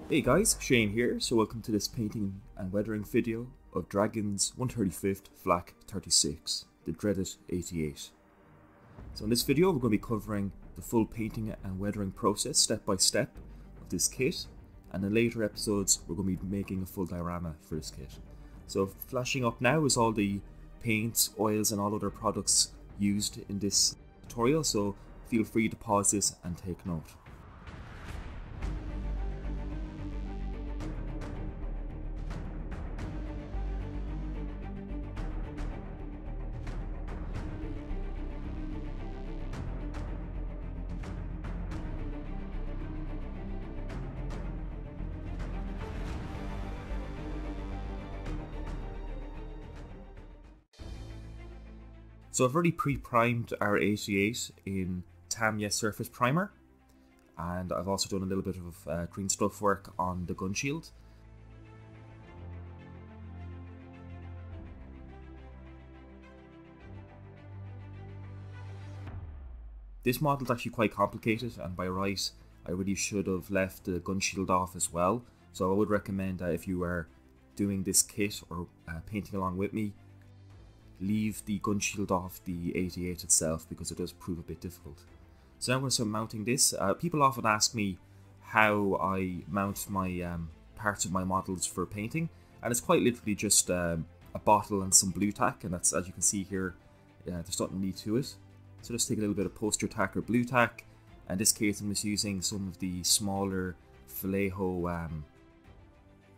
Hey guys, Shane here, so welcome to this painting and weathering video of Dragon's 135th Flak 36, the dreaded 88. So in this video we're going to be covering the full painting and weathering process step by step of this kit, and in later episodes we're going to be making a full diorama for this kit. So flashing up now is all the paints, oils and all other products used in this tutorial, so feel free to pause this and take note. So I've already pre-primed our 88 in Tamiya surface primer, and I've also done a little bit of green stuff work on the gun shield. This model is actually quite complicated, and by right I really should have left the gun shield off as well, so I would recommend that if you are doing this kit or painting along with me, leave the gun shield off the 88 itself, because it does prove a bit difficult. So now I'm going to start mounting this. People often ask me how I mount my parts of my models for painting, and it's quite literally just a bottle and some blue tack, and that's, as you can see here, there's nothing really to it. So just take a little bit of poster tack or blue tack. In this case I'm just using some of the smaller Vallejo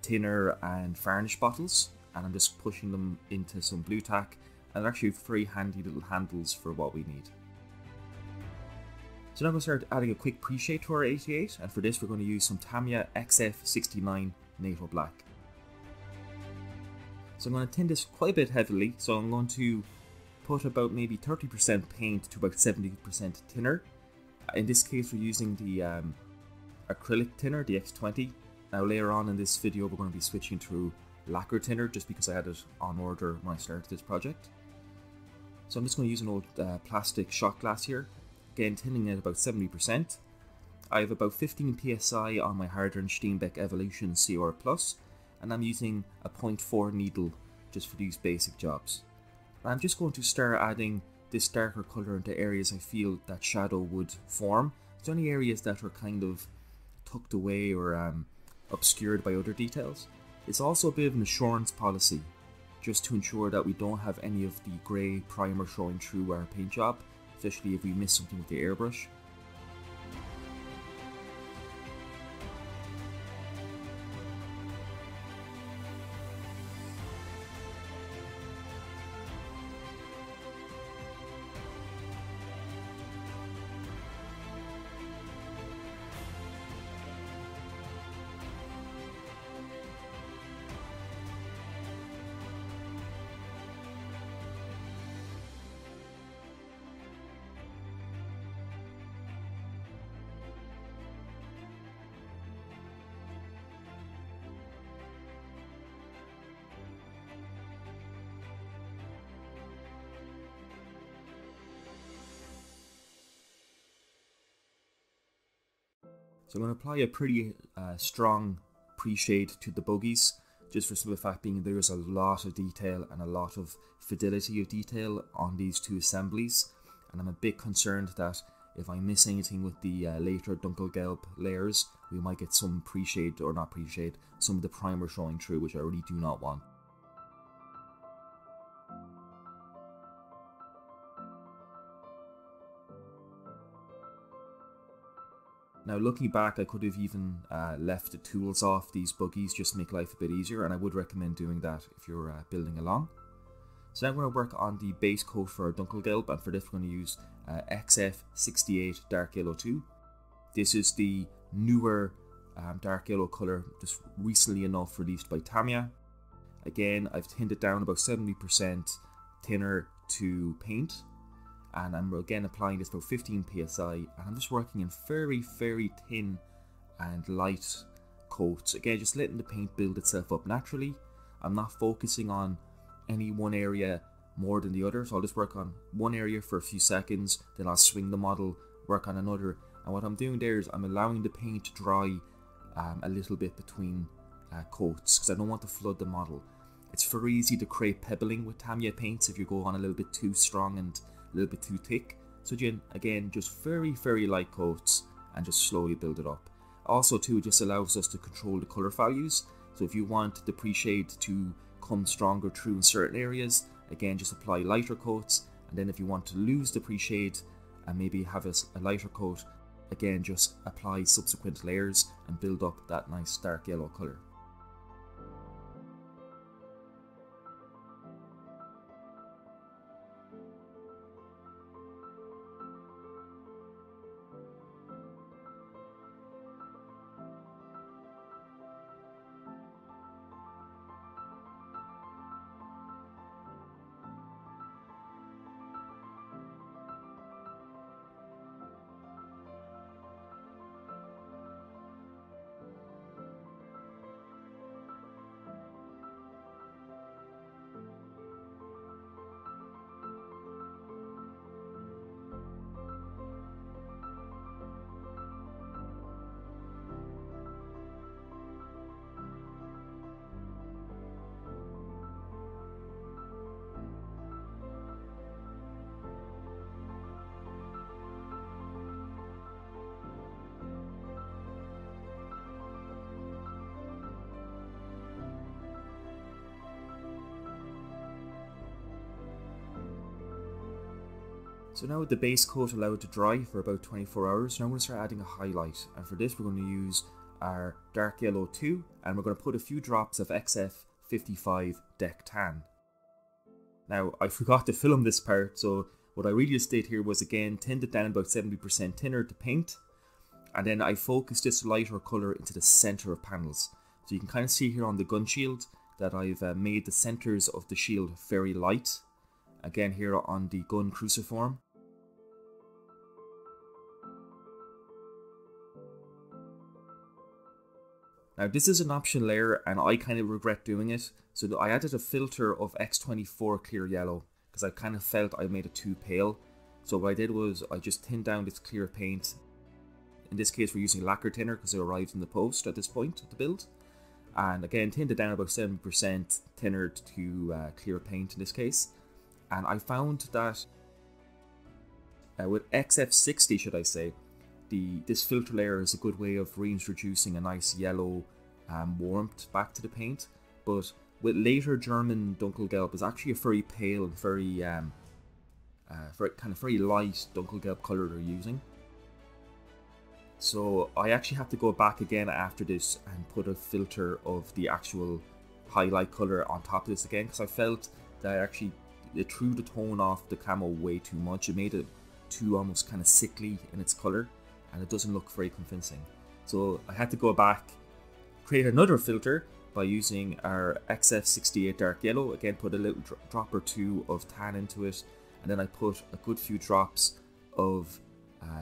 thinner and varnish bottles, and I'm just pushing them into some blue tack, and they're actually very handy little handles for what we need. So now I'm going to start adding a quick pre-shade to our 88, and for this we're going to use some Tamiya XF69 NATO Black. So I'm going to tint this quite a bit heavily, so I'm going to put about maybe 30% paint to about 70% thinner. In this case we're using the acrylic thinner, the X20. Now later on in this video we're going to be switching to lacquer thinner, just because I had it on order when I started this project. So I'm just going to use an old plastic shot glass here, again tinning at about 70%. I have about 15 psi on my hardened Steenbeck Evolution CR+, and I'm using a 0.4 needle just for these basic jobs. And I'm just going to start adding this darker colour into areas I feel that shadow would form. It's only areas that are kind of tucked away or obscured by other details. It's also a bit of an assurance policy, just to ensure that we don't have any of the grey primer showing through our paint job, especially if we miss something with the airbrush. So I'm going to apply a pretty strong pre-shade to the buggies, just for some of the fact being there is a lot of detail and a lot of fidelity of detail on these two assemblies, and I'm a bit concerned that if I miss anything with the later Dunkelgelb layers, we might get some pre-shade, or not pre-shade, some of the primer showing through, which I really do not want. Now looking back, I could have even left the tools off these buggies just to make life a bit easier, and I would recommend doing that if you're building along. So now I'm going to work on the base coat for our Dunkelgelb, and for this we're going to use XF68 Dark Yellow 2. This is the newer dark yellow colour, just recently enough released by Tamiya. Again, I've thinned it down about 70% thinner to paint, and I'm again applying this about 15 psi, and I'm just working in very thin and light coats. Again, just letting the paint build itself up naturally. I'm not focusing on any one area more than the other, so I'll just work on one area for a few seconds, then I'll swing the model, work on another, and what I'm doing there is I'm allowing the paint to dry a little bit between coats, because I don't want to flood the model. It's very easy to create pebbling with Tamiya paints if you go on a little bit too strong and a little bit too thick. So again, just very light coats and just slowly build it up. Also too, it just allows us to control the color values. So if you want the pre-shade to come stronger through in certain areas, again, just apply lighter coats. And then if you want to lose the pre-shade and maybe have a lighter coat, again, just apply subsequent layers and build up that nice dark yellow color. So now with the base coat allowed to dry for about 24 hours, now I'm going to start adding a highlight. And for this we're going to use our dark yellow 2, and we're going to put a few drops of XF55 Deck Tan. Now I forgot to film this part, so what I really just did here was again tinned it down about 70% thinner to paint, and then I focused this lighter colour into the centre of panels. So you can kind of see here on the gun shield that I've made the centres of the shield very light. Again here on the gun cruciform. Now this is an option layer and I kind of regret doing it. So I added a filter of X24 clear yellow because I kind of felt I made it too pale. So what I did was I just thinned down this clear paint. In this case we're using lacquer thinner because it arrived in the post at this point of the build. And again thinned it down about 70% thinner to clear paint in this case. And I found that with XF60 should I say, this filter layer is a good way of reintroducing a nice yellow warmth back to the paint. But with later German Dunkelgelb is actually a very pale and very very light Dunkelgelb colour they're using. So I actually have to go back again after this and put a filter of the actual highlight colour on top of this again, because I felt that it threw the tone off the camo way too much. It made it too almost kind of sickly in its colour, and it doesn't look very convincing. So I had to go back, create another filter by using our XF68 dark yellow. Again, put a little drop or two of tan into it, and then I put a good few drops of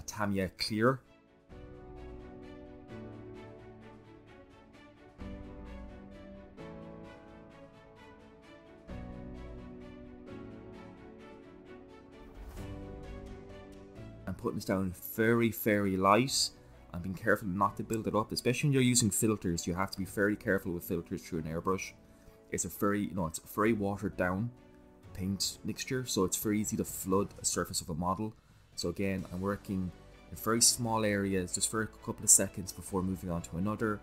Tamiya clear. And putting this down very light. I'm being careful not to build it up, especially when you're using filters. You have to be very careful with filters through an airbrush. It's a very, it's a very watered down paint mixture, so it's very easy to flood a surface of a model. So again, I'm working in very small areas just for a couple of seconds before moving on to another,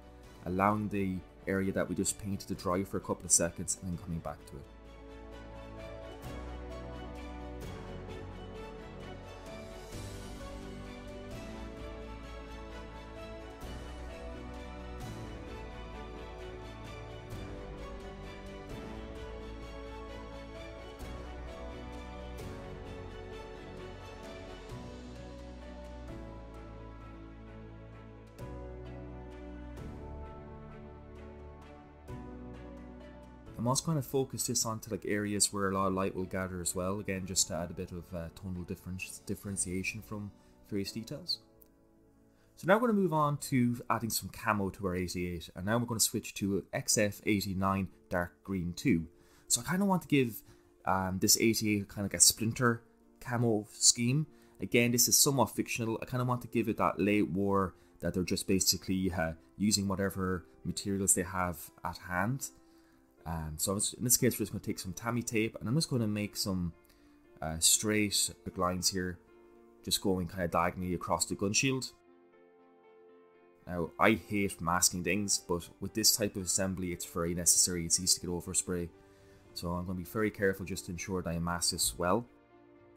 allowing the area that we just painted to dry for a couple of seconds and then coming back to it. I'm also going to focus this onto like areas where a lot of light will gather as well, again just to add a bit of tonal differentiation from various details. So now we're going to move on to adding some camo to our 88, and now we're going to switch to XF89 dark green 2. So I kind of want to give this 88 kind of like a splinter camo scheme. Again, this is somewhat fictional. I kind of want to give it that late war that they're just basically using whatever materials they have at hand. So in this case, we're just going to take some tammy tape, and I'm just going to make some straight lines here, just going kind of diagonally across the gun shield. Now, I hate masking things, but with this type of assembly, it's very necessary. It's easy to get overspray. So I'm going to be very careful just to ensure that I mask this well.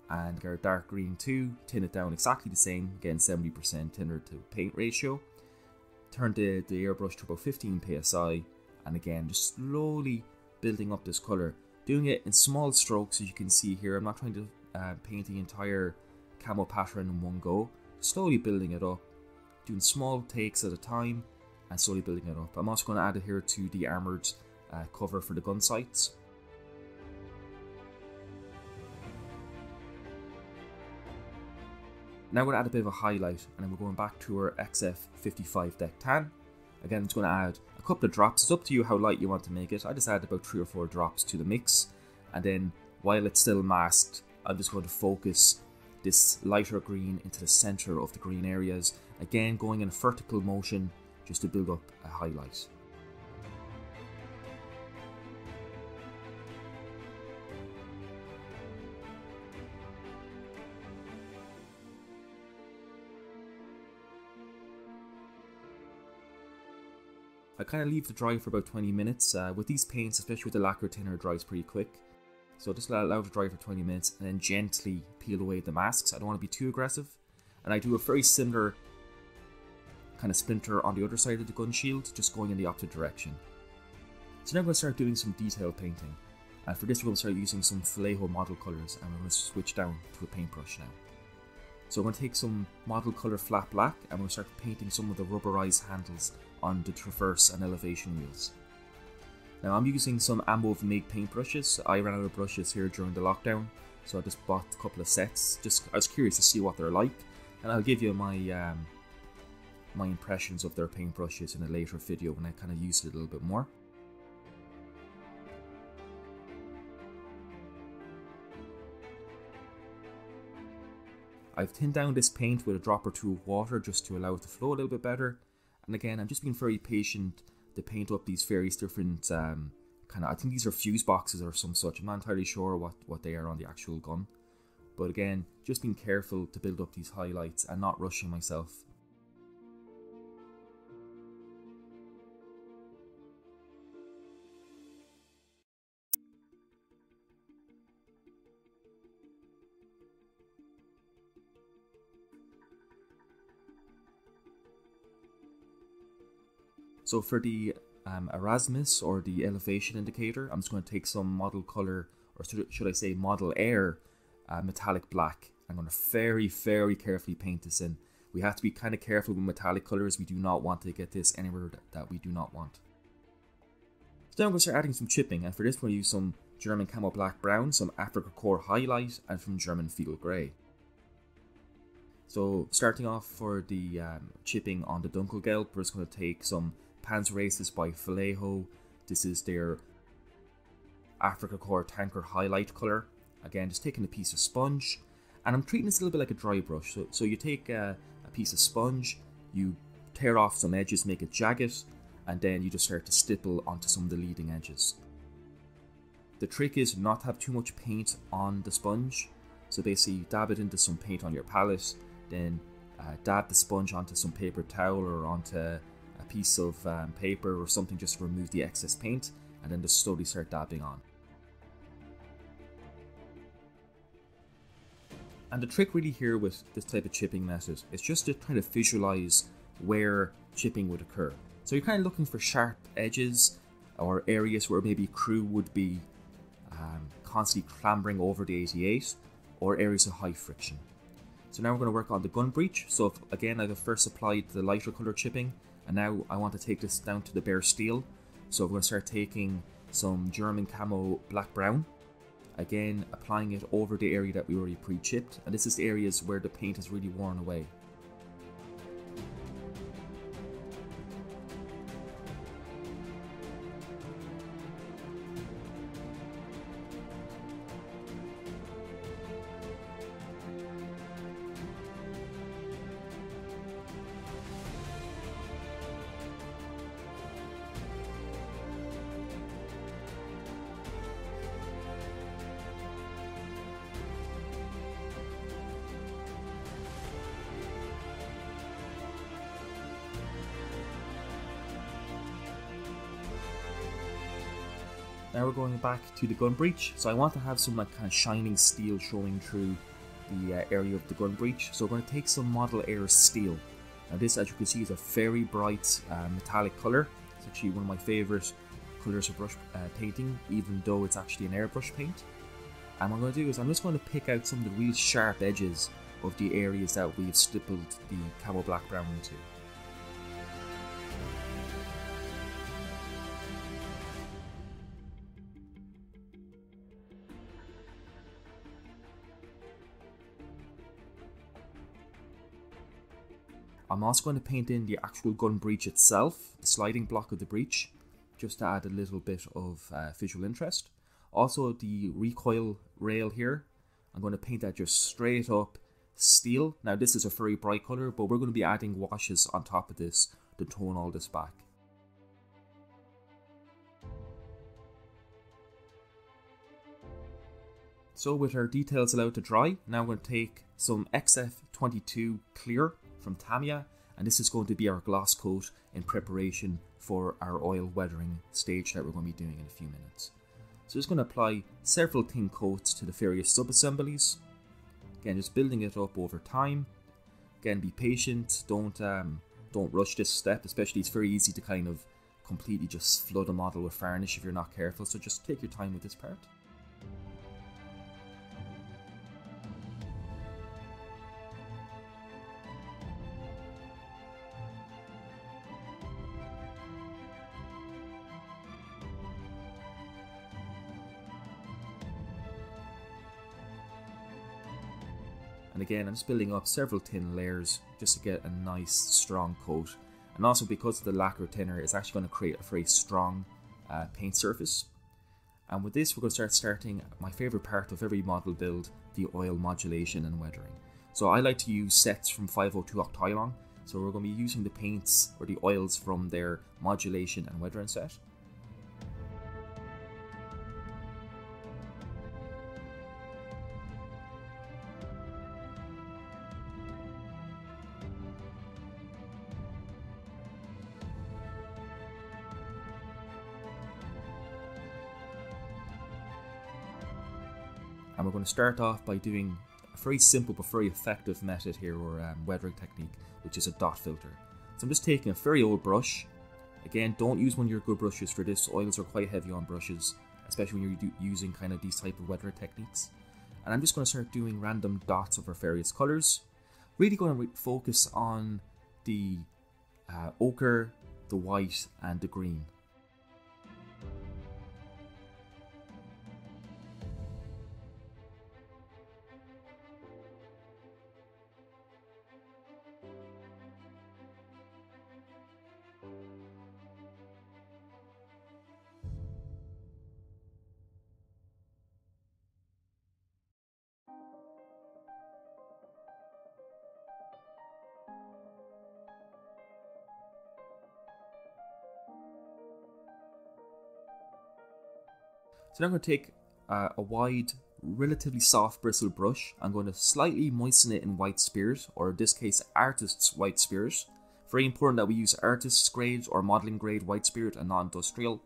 And get our dark green too, tin it down exactly the same, again 70% thinner to paint ratio. Turn the airbrush to about 15 psi, and again just slowly building up this colour. Doing it in small strokes, as you can see here. I'm not trying to paint the entire camo pattern in one go. Slowly building it up, doing small takes at a time, and slowly building it up. I'm also going to add it here to the armoured cover for the gun sights. Now we're going to add a bit of a highlight, and then we're going back to our XF55 deck tan. Again, I'm just going to add a couple of drops. It's up to you how light you want to make it. I just added about 3 or 4 drops to the mix, and then while it's still masked, I'm just going to focus this lighter green into the center of the green areas. Again, going in a vertical motion just to build up a highlight. I kind of leave it dry for about 20 minutes. With these paints, especially with the lacquer thinner, it dries pretty quick. So just allow it to dry for 20 minutes and then gently peel away the masks. I don't want to be too aggressive. And I do a very similar kind of splinter on the other side of the gun shield, just going in the opposite direction. So now I'm going to start doing some detail painting. And for this we're going to start using some Vallejo model colours, and we're going to switch down to a paintbrush now. So I'm going to take some model colour flat black, and we're going to start painting some of the rubberized handles on the traverse and elevation wheels. Now I'm using some Camo made paintbrushes. I ran out of brushes here during the lockdown, so I just bought a couple of sets. I was curious to see what they're like, and I'll give you my my impressions of their paintbrushes in a later video when I kind of use it a little bit more. I've thinned down this paint with a drop or two of water just to allow it to flow a little bit better. And again, I'm just being very patient to paint up these various different I think these are fuse boxes or some such. I'm not entirely sure what they are on the actual gun. But again, just being careful to build up these highlights and not rushing myself. So for the Erasmus, or the elevation indicator, I'm just going to take some model color, or should I say model air, metallic black. I'm going to very, very carefully paint this in. We have to be kind of careful with metallic colors. We do not want to get this anywhere that we do not want. So now I'm going to start adding some chipping, and for this we're going to use some German Camo Black Brown, some Africa Core Highlight, and from German Field Grey. So starting off for the chipping on the Dunkelgelb, we're just going to take some Panzer Aces by Vallejo. This is their Africa Core Tanker Highlight colour. Again, just taking a piece of sponge, and I'm treating this a little bit like a dry brush. So you take a piece of sponge, you tear off some edges, make it jagged, and then you just start to stipple onto some of the leading edges. The trick is not to have too much paint on the sponge. So basically dab it into some paint on your palette, then dab the sponge onto some paper towel or onto a piece of paper or something just to remove the excess paint, and then just slowly start dabbing on. And the trick really here with this type of chipping method is just to try to visualize where chipping would occur. So you're kind of looking for sharp edges or areas where maybe crew would be constantly clambering over the 88, or areas of high friction. So now we're going to work on the gun breech. So again, I've first applied the lighter color chipping, and now I want to take this down to the bare steel. So we're going to start taking some German Camo Black Brown, again applying it over the area that we already pre-chipped, and this is the areas where the paint has really worn away. Now we're going back to the gun breech. So I want to have some like kind of shining steel showing through the area of the gun breech. So we're going to take some Model Air steel. Now this, as you can see, is a very bright metallic colour. It's actually one of my favourite colours of brush painting, even though it's actually an airbrush paint. And what I'm going to do is I'm just going to pick out some of the real sharp edges of the areas that we've stippled the Camo Black Brown into. I'm also going to paint in the actual gun breech itself, the sliding block of the breech, just to add a little bit of visual interest. Also the recoil rail here, I'm going to paint that just straight up steel. Now this is a very bright colour, but we're going to be adding washes on top of this to tone all this back. So with our details allowed to dry, now I'm going to take some XF22 clear from Tamiya, and this is going to be our gloss coat in preparation for our oil weathering stage that we're going to be doing in a few minutes. So just going to apply several thin coats to the various sub-assemblies. Again, just building it up over time. Again, be patient, don't rush this step, especially it's very easy to kind of completely just flood a model with varnish if you're not careful, so just take your time with this part. And again, I'm just building up several thin layers just to get a nice strong coat. And also because the lacquer thinner is actually going to create a very strong paint surface. And with this, we're going to starting my favourite part of every model build, the oil modulation and weathering. So I like to use sets from 502 Octilon. So we're going to be using the paints or the oils from their modulation and weathering set. And we're going to start off by doing a very simple but very effective method here, or weathering technique, which is a dot filter. So I'm just taking a very old brush. Again, don't use one of your good brushes for this. Oils are quite heavy on brushes, especially when you're using kind of these type of weathering techniques. And I'm just going to start doing random dots over various colours. Really going to focus on the ochre, the white and the green. So now I'm going to take a wide, relatively soft bristle brush. I'm going to slightly moisten it in white spirit, or in this case artist's white spirit. Very important that we use artist's grade or modelling grade white spirit and not industrial.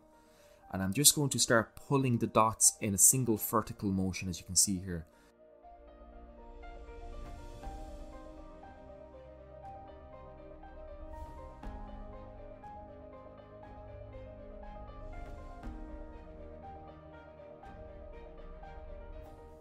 And I'm just going to start pulling the dots in a single vertical motion, as you can see here.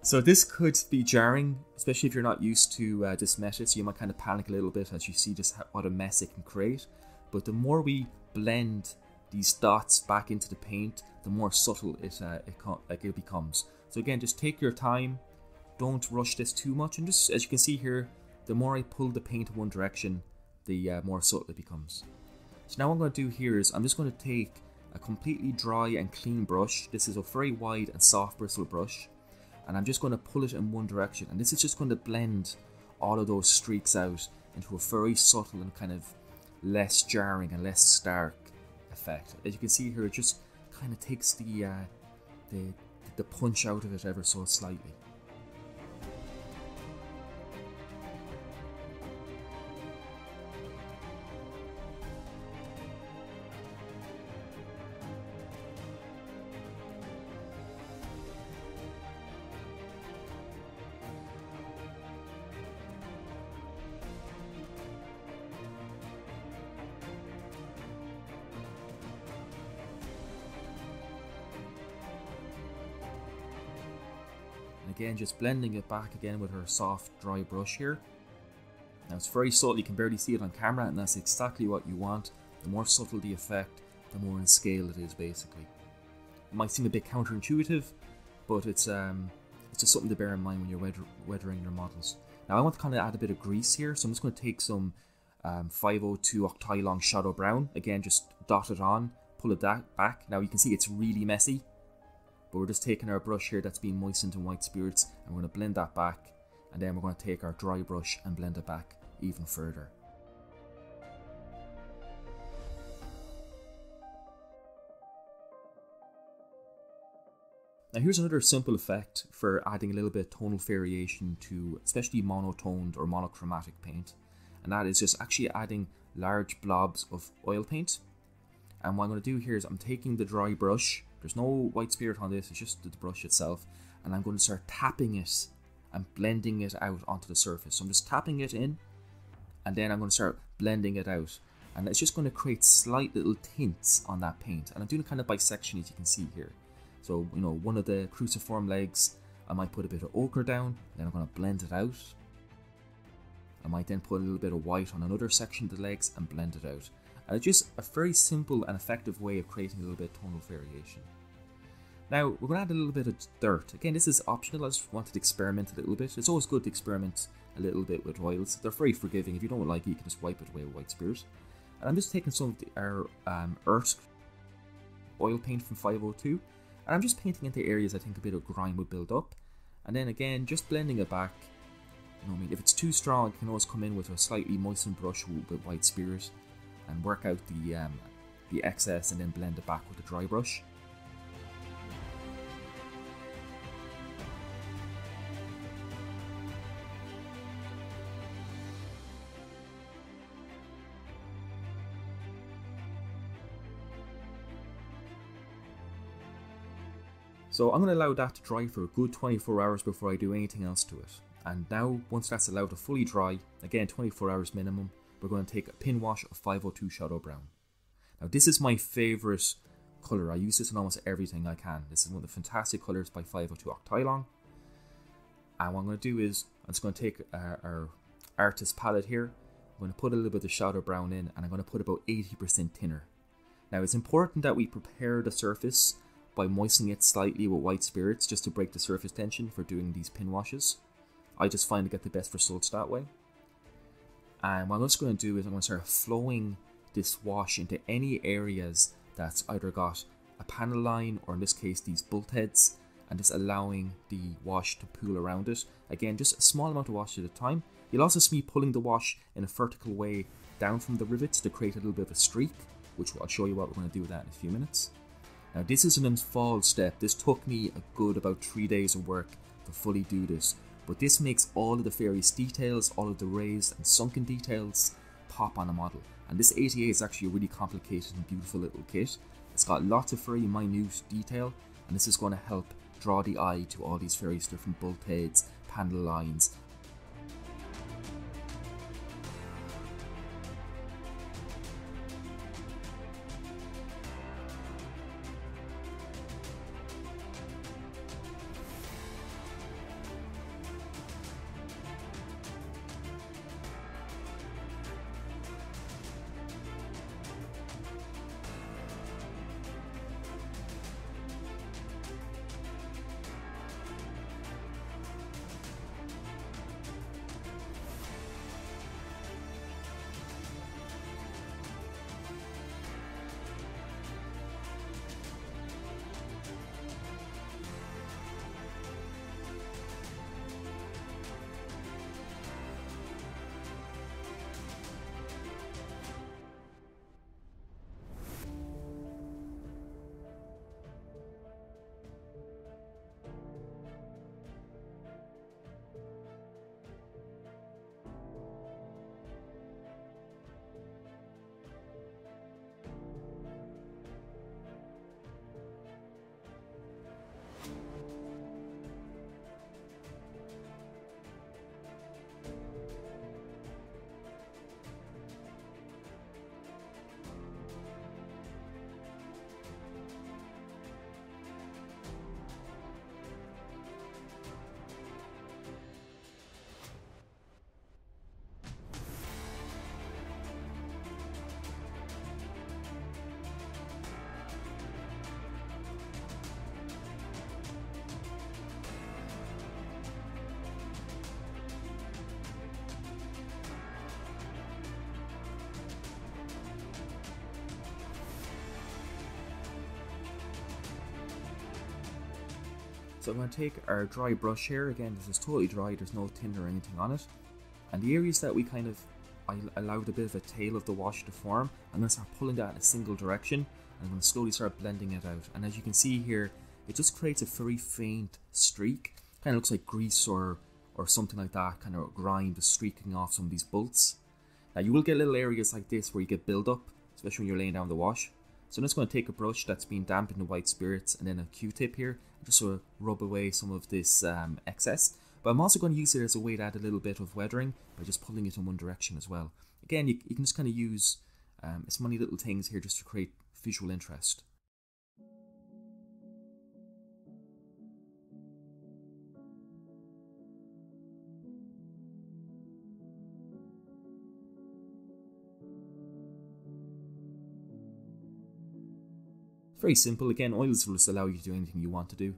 So this could be jarring, especially if you're not used to this method, so you might kind of panic a little bit as you see just what a mess it can create. But the more we blend these dots back into the paint, the more subtle it becomes. So again, just take your time, don't rush this too much, and just, as you can see here, the more I pull the paint in one direction, the more subtle it becomes. So now what I'm going to do here is I'm just going to take a completely dry and clean brush. This is a very wide and soft bristle brush. And I'm just going to pull it in one direction, and this is just going to blend all of those streaks out into a very subtle and kind of less jarring and less stark effect. As you can see here, it just kind of takes the punch out of it ever so slightly. again just blending it back again with our soft dry brush here. Now it's very subtle, you can barely see it on camera, and that's exactly what you want. The more subtle the effect, the more in scale it is basically. It might seem a bit counterintuitive, but it's just something to bear in mind when you're weathering your models. Now I want to kind of add a bit of grease here, so I'm just going to take some 502 Octilong Shadow Brown, again just dot it on, pull it back. Now you can see it's really messy, but we're just taking our brush here that's been moistened in white spirits, and we're going to blend that back, and then we're going to take our dry brush and blend it back even further. Now here's another simple effect for adding a little bit of tonal variation to especially monotoned or monochromatic paint, and that is just actually adding large blobs of oil paint. And what I'm going to do here is I'm taking the dry brush, there's no white spirit on this, it's just the brush itself, and I'm going to start tapping it and blending it out onto the surface. So I'm just tapping it in, and then I'm going to start blending it out, and it's just going to create slight little tints on that paint. And I'm doing it kind of by section, as you can see here. So, you know, one of the cruciform legs, I might put a bit of ochre down, then I'm going to blend it out. I might then put a little bit of white on another section of the legs and blend it out. And it's just a very simple and effective way of creating a little bit of tonal variation. Now, we're going to add a little bit of dirt. Again, this is optional, I just wanted to experiment a little bit. It's always good to experiment a little bit with oils. They're very forgiving. If you don't like it, you can just wipe it away with white spirit. And I'm just taking some of our earth oil paint from 502. And I'm just painting into areas I think a bit of grime would build up. And then again, just blending it back. You know what I mean? If it's too strong, you can always come in with a slightly moistened brush with white spirit and work out the excess, and then blend it back with a dry brush. So I'm going to allow that to dry for a good 24 hours before I do anything else to it. And now, once that's allowed to fully dry, again 24 hours minimum, we're going to take a pin wash of 502 Shadow Brown. Now this is my favourite colour. I use this in almost everything I can. This is one of the fantastic colours by 502 Octilong. And what I'm going to do is, I'm just going to take our artist palette here. I'm going to put a little bit of Shadow Brown in, and I'm going to put about 80% thinner. Now it's important that we prepare the surface by moistening it slightly with white spirits, just to break the surface tension for doing these pin washes. I just find to get the best results that way. And what I'm just going to do is I'm going to start flowing this wash into any areas that's either got a panel line, or in this case these bolt heads, and just allowing the wash to pool around it. Again, just a small amount of wash at a time. You'll also see me pulling the wash in a vertical way down from the rivets to create a little bit of a streak, which I'll show you what we're going to do with that in a few minutes. Now this is an involved step. This took me a good about 3 days of work to fully do this. But this makes all of the various details, all of the raised and sunken details pop on a model. And this 88 is actually a really complicated and beautiful little kit. It's got lots of very minute detail, and this is going to help draw the eye to all these various different bolt heads, panel lines. So I'm going to take our dry brush here. Again, this is totally dry, there's no tint or anything on it. And the areas that I allowed a bit of a tail of the wash to form, I'm going to start pulling that in a single direction. And I'm going to slowly start blending it out. And as you can see here, it just creates a very faint streak. Kind of looks like grease or something like that, kind of grime just streaking off some of these bolts. Now you will get little areas like this where you get build up, especially when you're laying down the wash. So I'm just going to take a brush that's been dampened in white spirits and then a Q-tip here, and just sort of rub away some of this excess. But I'm also going to use it as a way to add a little bit of weathering by just pulling it in one direction as well. Again, you can just kind of use as many little things here just to create visual interest. Very simple. Again, oils will just allow you to do anything you want to do.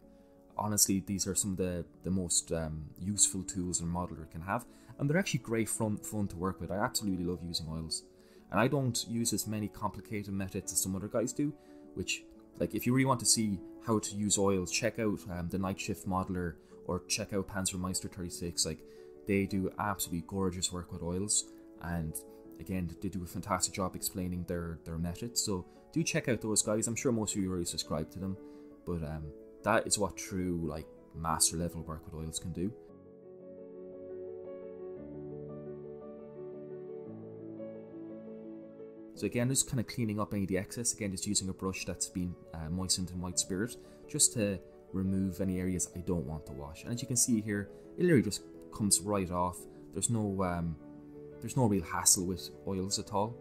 Honestly, these are some of the most useful tools a modeler can have, and they're actually great fun to work with. I absolutely love using oils, and I don't use as many complicated methods as some other guys do, which, like, if you really want to see how to use oils, check out the Night Shift Modeler or check out Panzermeister 36. Like, they do absolutely gorgeous work with oils, and again, they do a fantastic job explaining their methods. So do check out those guys. I'm sure most of you already subscribe to them, but that is what true, like, master level work with oils can do. So again, just kind of cleaning up any of the excess. Again, just using a brush that's been moistened in white spirit, just to remove any areas I don't want to wash. And as you can see here, it literally just comes right off. There's no real hassle with oils at all.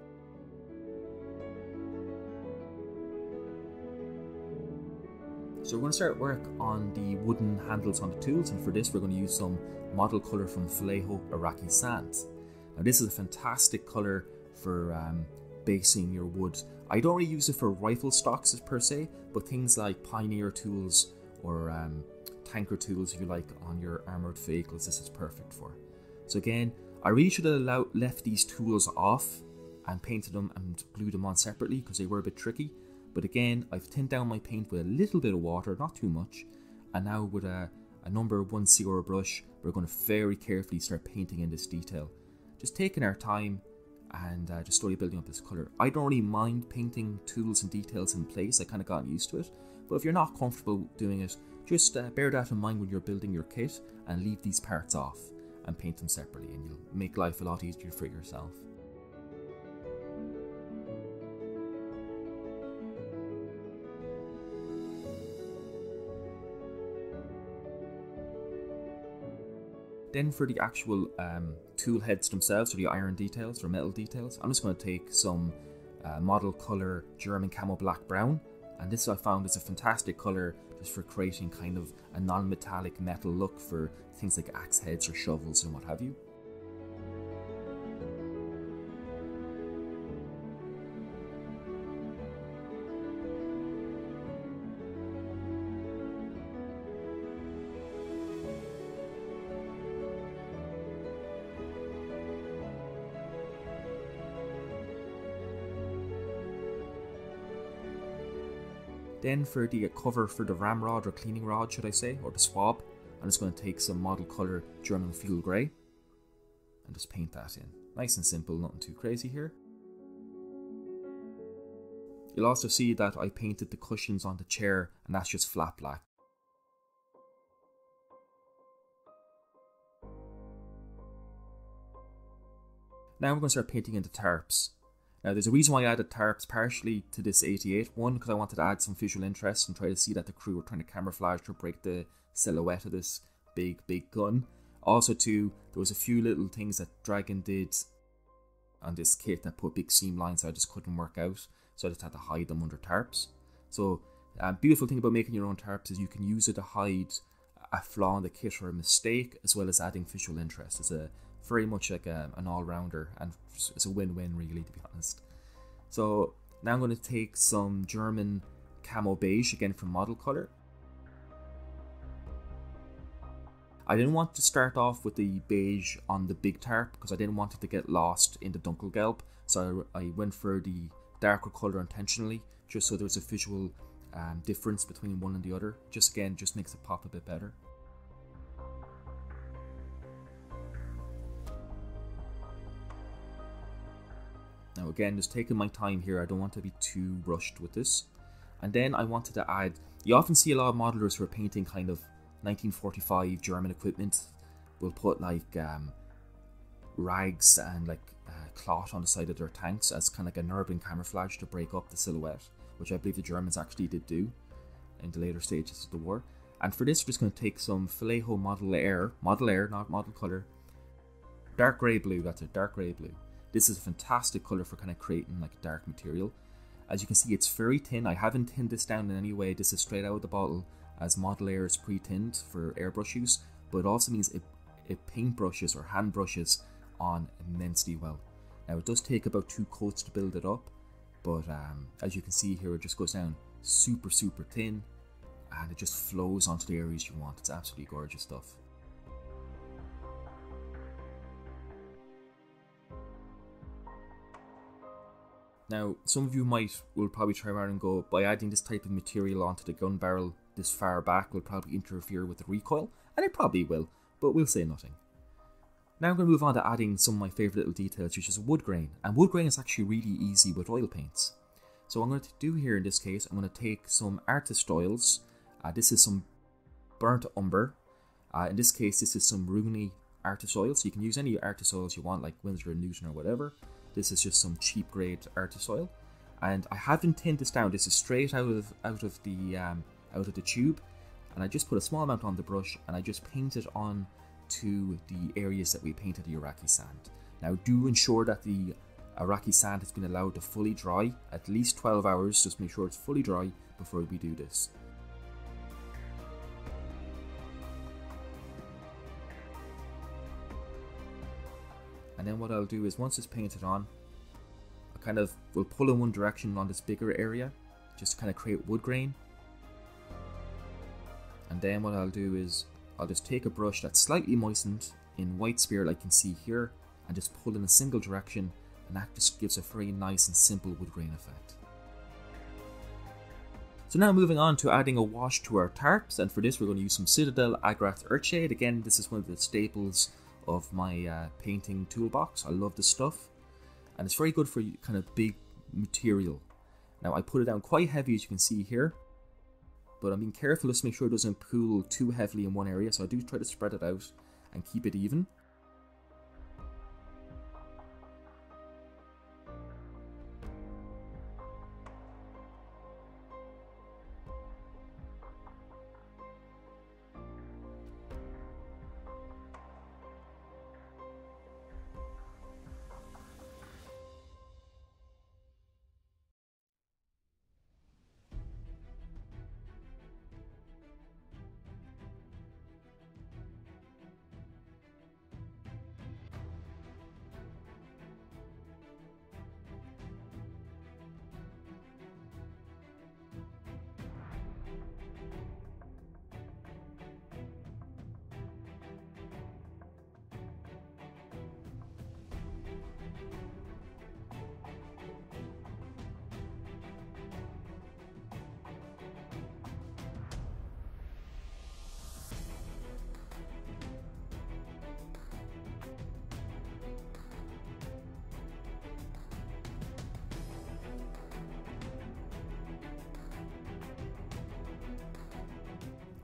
So we're going to start work on the wooden handles on the tools, and for this we're going to use some model colour from Vallejo Iraqi Sand. Now this is a fantastic colour for basing your wood. I don't really use it for rifle stocks per se, but things like Pioneer tools or tanker tools, if you like, on your armoured vehicles, this is perfect for. So again, I really should have left these tools off and painted them and glued them on separately because they were a bit tricky. But again, I've thinned down my paint with a little bit of water, not too much. And now with a number 10 brush, we're going to very carefully start painting in this detail. Just taking our time and just slowly building up this colour. I don't really mind painting tools and details in place, I kind of gotten used to it. But if you're not comfortable doing it, just bear that in mind when you're building your kit and leave these parts off and paint them separately, and you'll make life a lot easier for yourself. Then for the actual tool heads themselves, or the iron details or metal details, I'm just going to take some model colour German Camo Black Brown, and this I found is a fantastic colour just for creating kind of a non-metallic metal look for things like axe heads or shovels and what have you. Then for the cover for the ramrod, or cleaning rod should I say, or the swab, I'm just going to take some model colour German Fuel Grey and just paint that in. Nice and simple, nothing too crazy here. You'll also see that I painted the cushions on the chair, and that's just flat black. Now we're going to start painting in the tarps. Now there's a reason why I added tarps partially to this 88. One, because I wanted to add some visual interest and try to see that the crew were trying to camouflage to break the silhouette of this big gun. Also two, there was a few little things that Dragon did on this kit that put big seam lines I just couldn't work out, so I just had to hide them under tarps. So beautiful thing about making your own tarps is you can use it to hide a flaw in the kit or a mistake, as well as adding visual interest. It's very much like an all-rounder, and it's a win-win really, to be honest. So now I'm going to take some German Camo Beige, again from model colour. I didn't want to start off with the beige on the big tarp because I didn't want it to get lost in the Dunkelgelb, so I went for the darker colour intentionally, just so there was a visual difference between one and the other. Just makes it pop a bit better. Now again, just taking my time here, I don't want to be too rushed with this. And then I wanted to add, you often see a lot of modelers who are painting kind of 1945 German equipment. Will put like rags and like cloth on the side of their tanks as kind of like an urban camouflage to break up the silhouette, which I believe the Germans actually did do in the later stages of the war. And for this, we're just going to take some Vallejo Model Air, not Model Color, dark grey blue, that's it, dark grey blue. This is a fantastic colour for kind of creating like a dark material. As you can see, it's very thin. I haven't tinned this down in any way. This is straight out of the bottle, as Model Air is pre-tinned for airbrush use, but it also means it paint brushes or hand brushes on immensely well. Now it does take about 2 coats to build it up, but as you can see here, it just goes down super thin, and it just flows onto the areas you want. It's absolutely gorgeous stuff. Now, some of you will probably try around and go, by adding this type of material onto the gun barrel this far back will probably interfere with the recoil, and it probably will, but we'll say nothing. Now I'm going to move on to adding some of my favourite little details, which is wood grain. And wood grain is actually really easy with oil paints. So what I'm going to do here in this case, I'm going to take some artist oils. This is some burnt umber. In this case, this is some Rooney artist oil. So you can use any artist oils you want, like Winsor & Newton or whatever. This is just some cheap grade artist oil. And I haven't tinned this down. This is straight out of the tube. And I just put a small amount on the brush, and I just paint it on to the areas that we painted the Iraqi sand. Now do ensure that the Iraqi sand has been allowed to fully dry, at least 12 hours, just make sure it's fully dry before we do this. And then what I'll do is, once it's painted on, I kind of will pull in one direction on this bigger area, just to kind of create wood grain. And then what I'll do is, I'll just take a brush that's slightly moistened in white spirit, like you can see here, and just pull in a single direction, and that just gives a very nice and simple wood grain effect. So now moving on to adding a wash to our tarps, and for this we're going to use some Citadel Agrax Earthshade. Again, this is one of the staples of my painting toolbox. I love this stuff, and it's very good for kind of big material. Now I put it down quite heavy, as you can see here, but I'm being careful just to make sure it doesn't pool too heavily in one area, so I do try to spread it out and keep it even.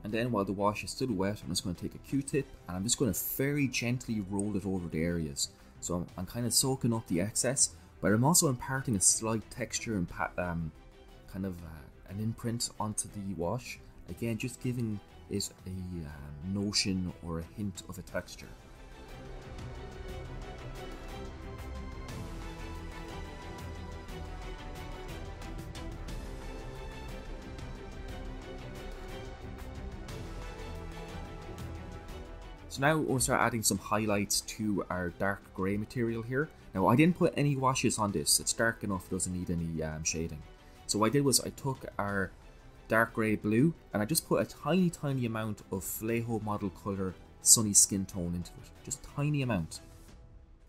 And then while the wash is still wet, I'm just going to take a Q-tip and I'm just going to very gently roll it over the areas. So I'm kind of soaking up the excess, but I'm also imparting a slight texture and kind of an imprint onto the wash. Again, just giving it a notion or a hint of a texture. So now we'll start adding some highlights to our dark grey material here. Now I didn't put any washes on this, it's dark enough, it doesn't need any shading. So what I did was I took our dark grey blue and I just put a tiny amount of Vallejo Model Color Sunny Skin Tone into it. Just tiny amount.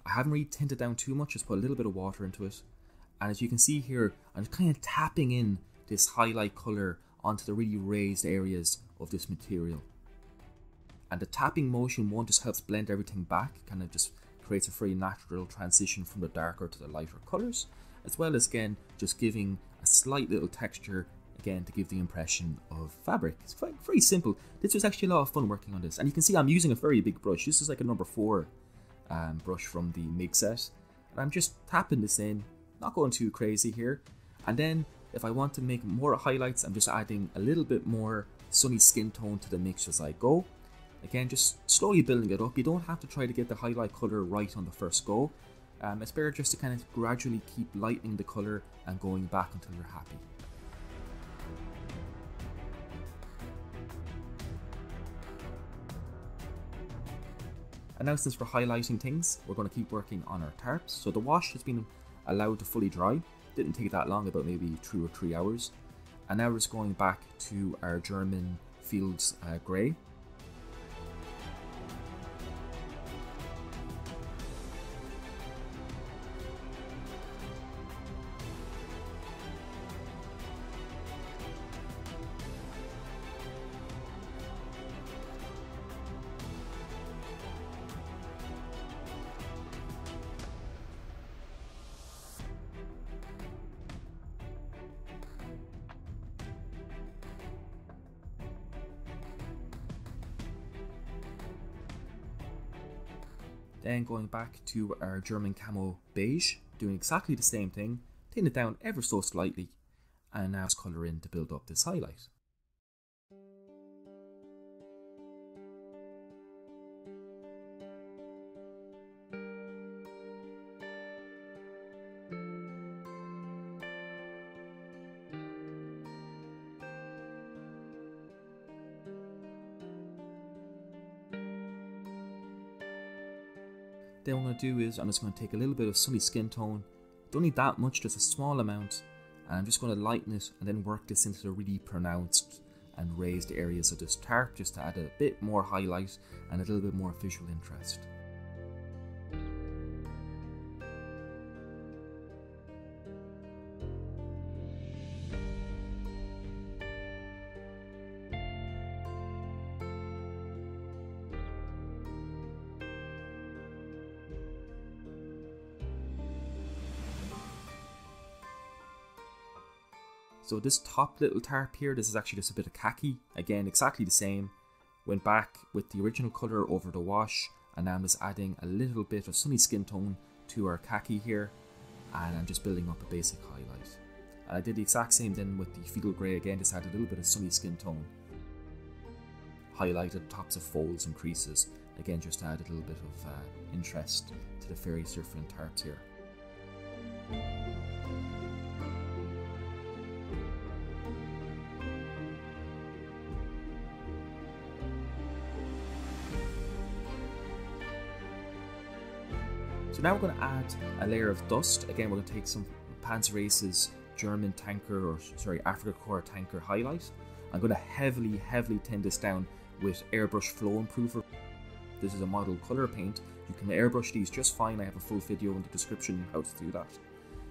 I haven't really tinted down too much, just put a little bit of water into it. And as you can see here, I'm just kind of tapping in this highlight colour onto the really raised areas of this material. And the tapping motion one just helps blend everything back, kind of just creates a very natural transition from the darker to the lighter colours, as well as again just giving a slight little texture again to give the impression of fabric. It's very simple. This was actually a lot of fun working on this, and you can see I'm using a very big brush. This is like a number 4 brush from the MIG set, and I'm just tapping this in, not going too crazy here. And then if I want to make more highlights, I'm just adding a little bit more sunny skin tone to the mix as I go. Again, just slowly building it up. You don't have to try to get the highlight colour right on the first go. It's better just to kind of gradually keep lightening the colour and going back until you're happy. And now, since we're highlighting things, we're going to keep working on our tarps. So the wash has been allowed to fully dry. Didn't take that long, about maybe 2 or 3 hours. And now we're just going back to our German Fields grey. Then going back to our German Camo beige, doing exactly the same thing, thin it down ever so slightly, and now just colour in to build up this highlight. Then what I'm going to do is I'm just going to take a little bit of sunny skin tone, don't need that much, just a small amount, and I'm just going to lighten it and then work this into the really pronounced and raised areas of this tarp, just to add a bit more highlight and a little bit more visual interest. So this top little tarp here, this is actually just a bit of khaki. Again, exactly the same. Went back with the original colour over the wash, and now I'm just adding a little bit of sunny skin tone to our khaki here, and I'm just building up a basic highlight. And I did the exact same then with the field grey again, just added a little bit of sunny skin tone. Highlighted tops of folds and creases, again just to add a little bit of interest to the various different tarps here. So now we're going to add a layer of dust. Again, we're going to take some Panzerrace's German tanker, or sorry, Afrika Korps tanker highlight. I'm going to heavily tint this down with airbrush flow improver. This is a model color paint. You can airbrush these just fine. I have a full video in the description how to do that.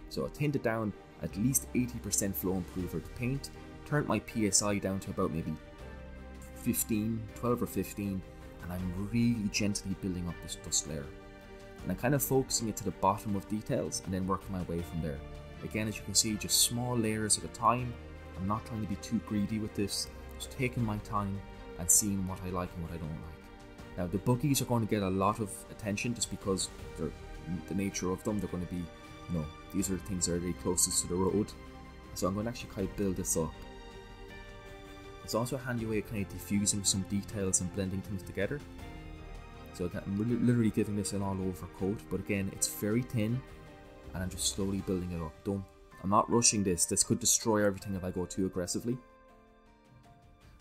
So I tint it down at least 80% flow improver to paint. Turned my PSI down to about maybe 12 or 15, and I'm really gently building up this dust layer. And I'm kind of focusing it to the bottom of details and then working my way from there. Again, as you can see, just small layers at a time. I'm not trying to be too greedy with this, just taking my time and seeing what I like and what I don't like. Now the buggies are going to get a lot of attention just because they're the nature of them. They're going to be, you know, these are things that are the closest to the road. So I'm going to actually kind of build this up. It's also a handy way of kind of diffusing some details and blending things together. So I'm literally giving this an all over coat, but again, it's very thin, and I'm just slowly building it up. I'm not rushing this. This could destroy everything if I go too aggressively.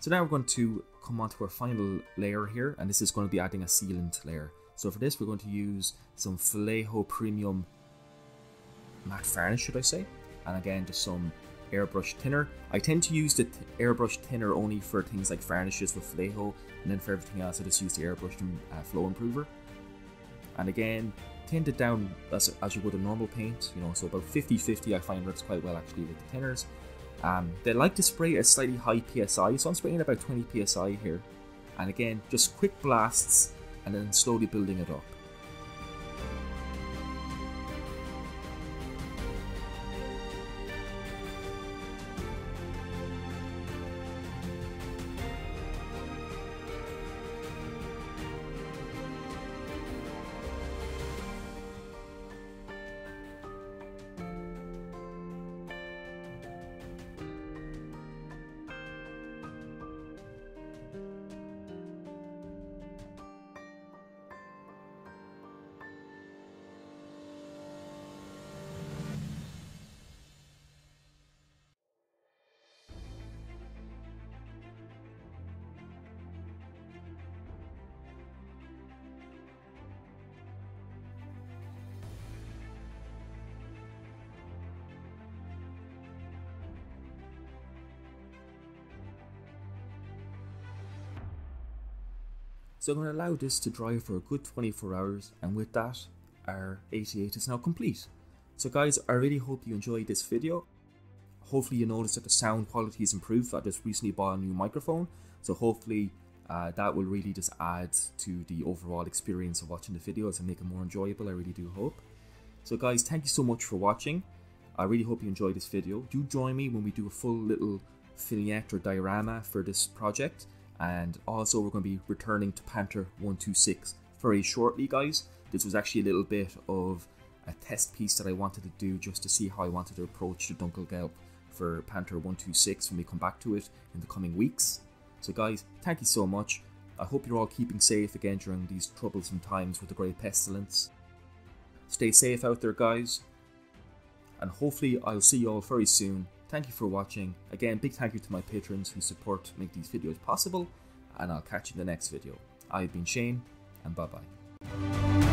So now we're going to come on to our final layer here, and this is going to be adding a sealant layer. So for this, we're going to use some Vallejo Premium matte varnish, should I say, and again, just some airbrush thinner. I tend to use the airbrush thinner only for things like varnishes with Vallejo, and then for everything else I just use the airbrush flow improver. And again, tint it down as you would a normal paint, you know, so about 50-50 I find works quite well actually with the thinners. They like to spray at slightly high PSI, so I'm spraying about 20 PSI here. And again, just quick blasts and then slowly building it up. So I'm going to allow this to dry for a good 24 hours, and with that, our 88 is now complete. So guys, I really hope you enjoyed this video. Hopefully you noticed that the sound quality is improved. I just recently bought a new microphone, so hopefully that will really just add to the overall experience of watching the videos and make it more enjoyable. I really do hope. So guys, thank you so much for watching. I really hope you enjoyed this video. Do join me when we do a full little vignette or diorama for this project. And also we're going to be returning to Panther 126 very shortly, guys. This was actually a little bit of a test piece that I wanted to do just to see how I wanted to approach the Dunkelgelb for Panther 126 when we come back to it in the coming weeks. So guys, thank you so much. I hope you're all keeping safe again during these troublesome times with the great pestilence. Stay safe out there, guys. And hopefully I'll see you all very soon. Thank you for watching. Again, big thank you to my patrons who make these videos possible, and I'll catch you in the next video. I've been Shane, and bye bye.